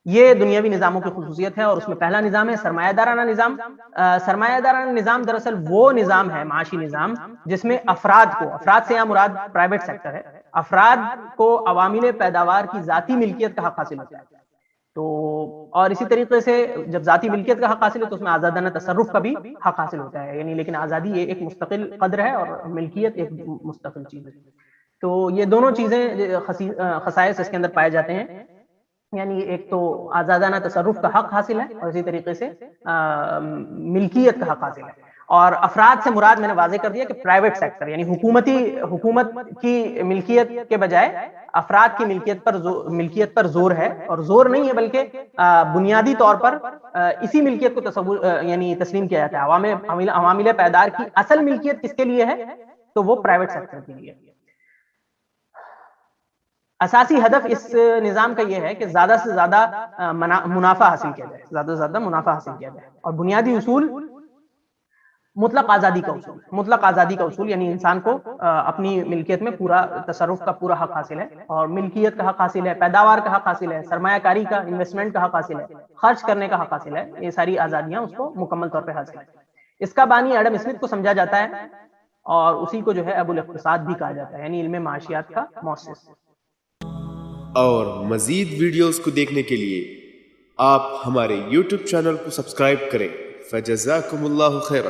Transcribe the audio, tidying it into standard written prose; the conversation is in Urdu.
یہ دنیاوی نظاموں کی خصوصیت ہے، اور اس میں پہلا نظام ہے سرمایہ دارانہ نظام۔ سرمایہ دارانہ نظام دراصل وہ نظام ہے، معاشی نظام، جس میں افراد سے یہاں مراد پرائیویٹ سیکٹر ہے، افراد کو عوامل پیداوار کی ذاتی ملکیت کا حق حاصل ہوتا ہے۔ تو اور اسی طریقے سے جب ذاتی ملکیت کا حق حاصل ہے تو اس میں آزادانہ تصرف کا بھی حق حاصل ہوتا ہے، یعنی لیکن آزادی یہ ایک مستقل قدر ہے اور ملکیت ایک مستقل چیز ہے۔ تو یہ دونوں چیزیں خصائص اس کے اندر پائے جاتے ہیں، یعنی ایک تو آزادانہ تصرف کا حق حاصل ہے اور اسی طریقے سے ملکیت کا حق حاصل ہے۔ اور افراد سے مراد میں نے واضح کر دیا کہ پرائیویٹ سیکٹر، یعنی حکومت کی ملکیت کے بجائے افراد کی ملکیت پر زور ہے، اور زور نہیں ہے بلکہ بنیادی طور پر اسی ملکیت کو یعنی تسلیم کیا جاتا ہے۔ عوامل پیدار کی اصل ملکیت کس کے لیے ہے؟ تو وہ پرائیویٹ سیکٹر کے لیے۔ اساسی ہدف اس نظام کا یہ ہے کہ زیادہ سے زیادہ منافع حاصل کیا جائے، زیادہ سے زیادہ منافع حاصل کیا جائے۔ اور بنیادی اصول مطلق آزادی کا اصول، یعنی انسان کو اپنی ملکیت میں پورا تصرف کا پورا حق حاصل ہے، اور ملکیت کا حق حاصل ہے، پیداوار کا حق حاصل ہے، سرمایہ کاری کا، انویسٹمنٹ کا حق حاصل ہے، خرچ کرنے کا حق حاصل ہے۔ یہ ساری آزادیاں اس کو مکمل طور پہ حاصل ہیں۔ اس کا بانی ایڈم اسمتھ کو سمجھا جاتا ہے، اور اسی کو جو ہے ابو الاقتصاد بھی کہا جاتا ہے، یعنی علم معاشیات کا مؤسس۔ اور مزید ویڈیوز کو دیکھنے کے لیے آپ ہمارے YouTube چینل کو سبسکرائب کریں۔ فجزاکم اللہ خیرا۔